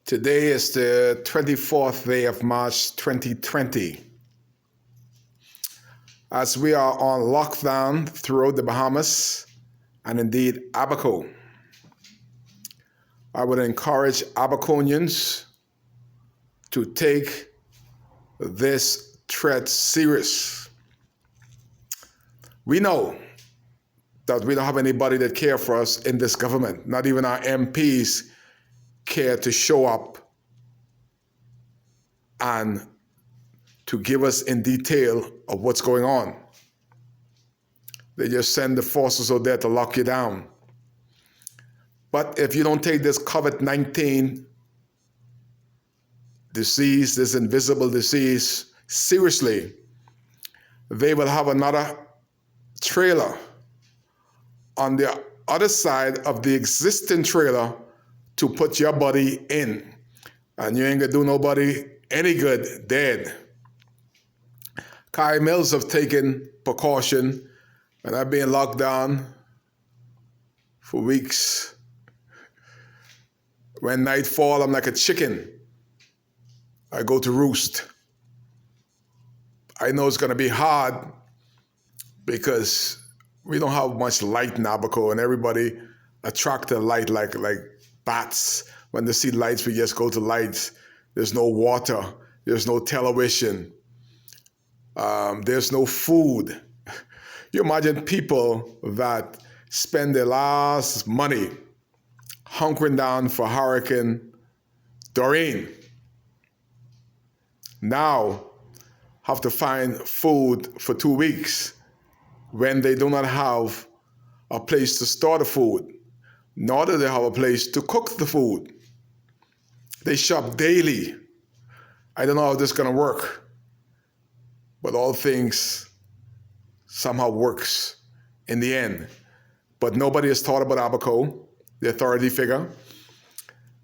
Today is the 24th day of March 2020. As we are on lockdown throughout the Bahamas and indeed Abaco, I would encourage Abaconians to take this threat serious. We know that we don't have anybody that care for us in this government. Not even our MPs care to show up and to give us in detail of what's going on. They just send the forces out there to lock you down. But if you don't take this COVID-19 disease, this invisible disease, seriously, they will have another trailer on the other side of the existing trailer to put your body in. And you ain't gonna do nobody any good dead. Kai Mills have taken precaution, and I've been locked down for weeks. When night fall, I'm like a chicken. I go to roost. I know it's gonna be hard because we don't have much light in Abaco, and everybody attract to light like bats. When they see lights, we just go to lights. There's no water. There's no television. There's no food. You imagine people that spend their last money hunkering down for Hurricane Dorian. Now have to find food for 2 weeks when they do not have a place to store the food, nor do they have a place to cook the food. They shop daily. I don't know how this is gonna work, but all things somehow works in the end. But nobody has thought about Abaco, the authority figure.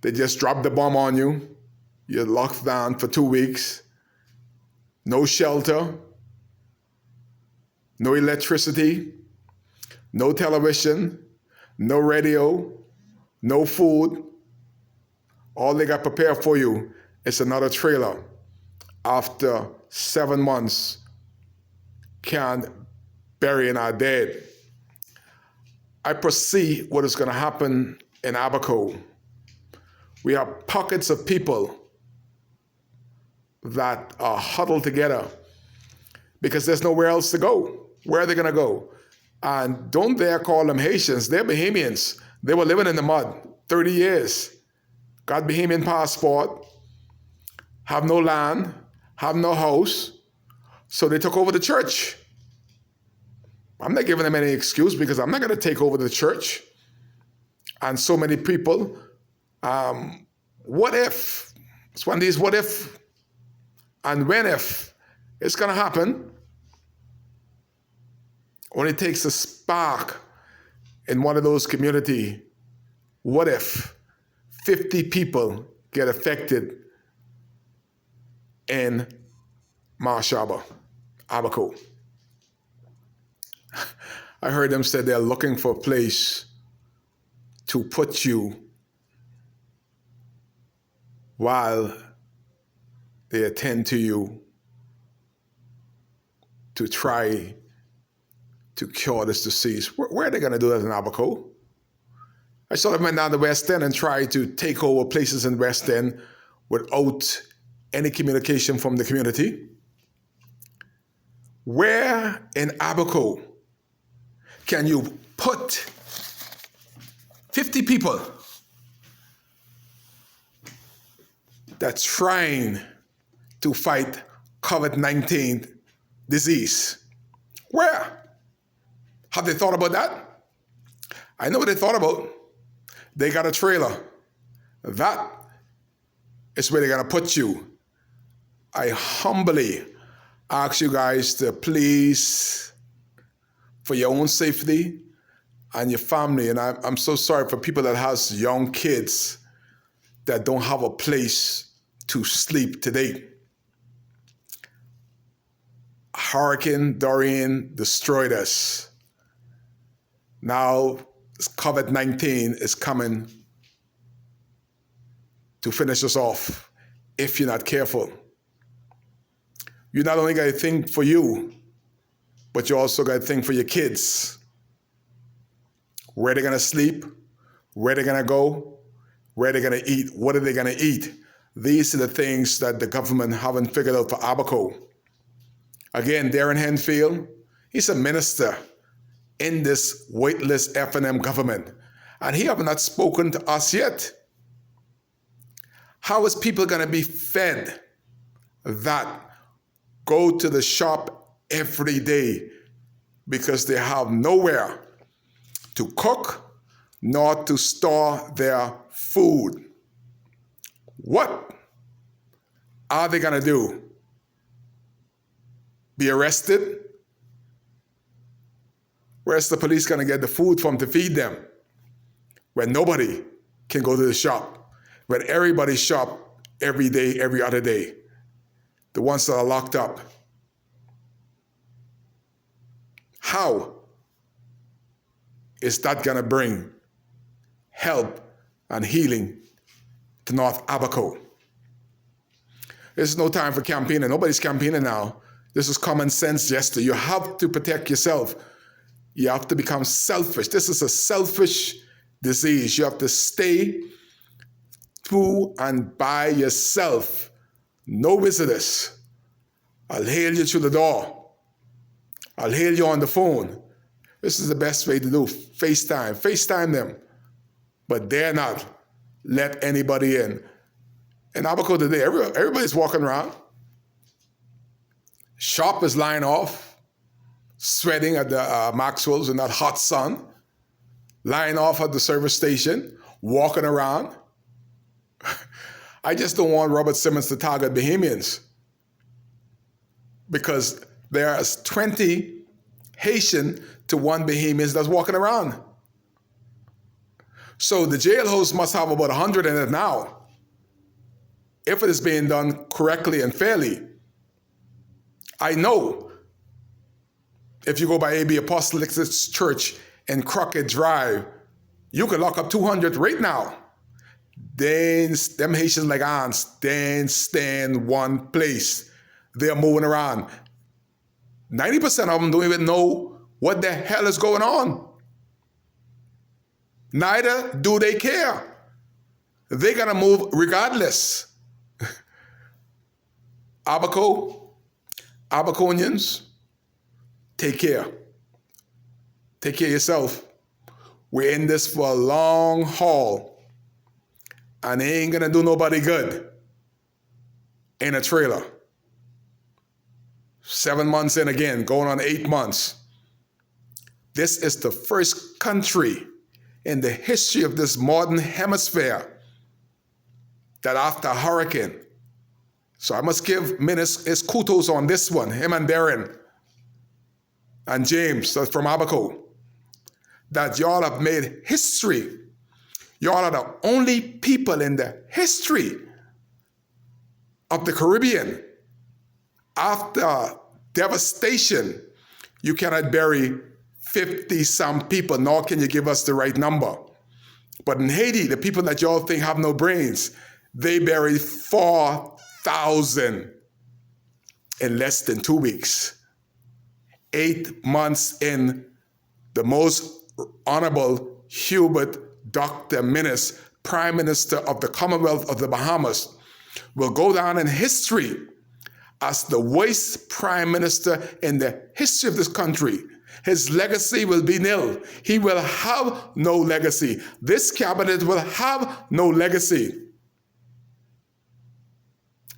They just drop the bomb on you. You're locked down for 2 weeks. No shelter, no electricity, no television, no radio, no food. All they got prepared for you is another trailer. After 7 months, can't bury our dead. I foresee what is going to happen in Abaco. We have pockets of people that are huddled together because there's nowhere else to go. Where are they going to go? And don't dare call them Haitians. They're Bahamians. They were living in the mud 30 years. Got Bahamian passport, have no land, have no house, so they took over the church. I'm not giving them any excuse because I'm not going to take over the church. And so many people, what if? It's one of these what if and when if. It's going to happen. Only takes a spark in one of those community. What if 50 people get affected in Marshaba, Abaco? I heard them say they're looking for a place to put you while they attend to you to try to cure this disease. Where are they going to do that in Abaco? I saw them went down the West End and tried to take over places in West End without any communication from the community. Where in Abaco can you put 50 people that's trying to fight COVID-19 disease? Where? Have they thought about that? I know what they thought about. They got a trailer. That is where they're gonna put you. I humbly ask you guys to please, for your own safety and your family, and I'm so sorry for people that has young kids that don't have a place to sleep today. Hurricane Dorian destroyed us. Now COVID-19 is coming to finish us off if you're not careful. You not only got to think for you, but you also got to think for your kids. Where they're going to sleep, where they're going to go, where they're going to eat, what are they going to eat. These are the things that the government haven't figured out for Abaco. Again, Darren Henfield, he's a minister in this weightless F&M government, and he have not spoken to us yet. How is people going to be fed that go to the shop every day because they have nowhere to cook nor to store their food? What are they going to do? Be arrested? Where's the police going to get the food from to feed them when nobody can go to the shop, when everybody shop every day, every other day, the ones that are locked up? How is that going to bring help and healing to North Abaco? There's no time for campaigning. Nobody's campaigning now. This is common sense gesture. You have to protect yourself. You have to become selfish. This is a selfish disease. You have to stay through and by yourself. No visitors. I'll hail you through the door. I'll hail you on the phone. This is the best way to do. FaceTime. FaceTime them. But dare not let anybody in. In Abaco today, everybody's walking around. Shop is lying off, sweating at the Maxwell's in that hot sun, lying off at the service station, walking around. I just don't want Robert Simmons to target Bahamians because there's 20 Haitian to 1 Bahamians that's walking around. So the jailhouse must have about 100 in it now, if it is being done correctly and fairly. I know if you go by AB Apostolic Church in Crockett Drive, you can lock up 200 right now. Then them Haitians like ants, then stand one place. They're moving around. 90% of them don't even know what the hell is going on. Neither do they care. They're gonna move regardless. Abaco, Abaconians, take care. Take care of yourself. We're in this for a long haul, and it ain't gonna do nobody good in a trailer. 7 months in again, going on 8 months. This is the first country in the history of this modern hemisphere that after a hurricane, so I must give Minnis his kudos on this one, him and Darren and James, that's from Abaco, that y'all have made history. Y'all are the only people in the history of the Caribbean. After devastation, you cannot bury 50-some people, nor can you give us the right number. But in Haiti, the people that y'all think have no brains, they buried 4,000 in less than 2 weeks. 8 months in, the most Honorable Hubert Dr. Minnis, Prime Minister of the Commonwealth of the Bahamas, will go down in history as the worst Prime Minister in the history of this country. His legacy will be nil. He will have no legacy. This cabinet will have no legacy.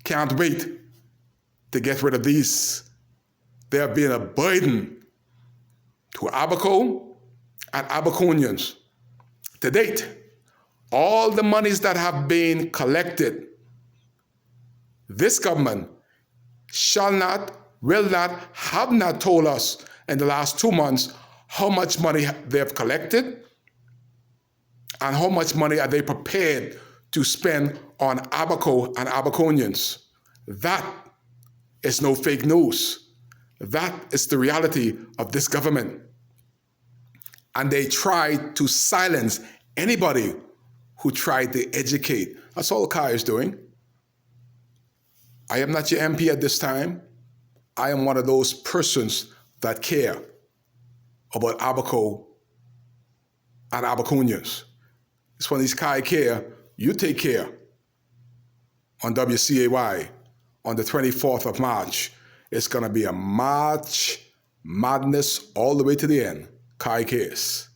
Can't wait to get rid of these. They have been a burden to Abaco and Abaconians. To date, all the monies that have been collected, this government shall not, will not, have not told us in the last 2 months how much money they have collected and how much money are they prepared to spend on Abaco and Abaconians. That is no fake news. That is the reality of this government. And they try to silence anybody who tried to educate. That's all Kai is doing. I am not your MP at this time. I am one of those persons that care about Abaco and Abaconians. It's when these Kai care, you take care on WCAY on the 24th of March. It's going to be a March Madness all the way to the end. Kai cares.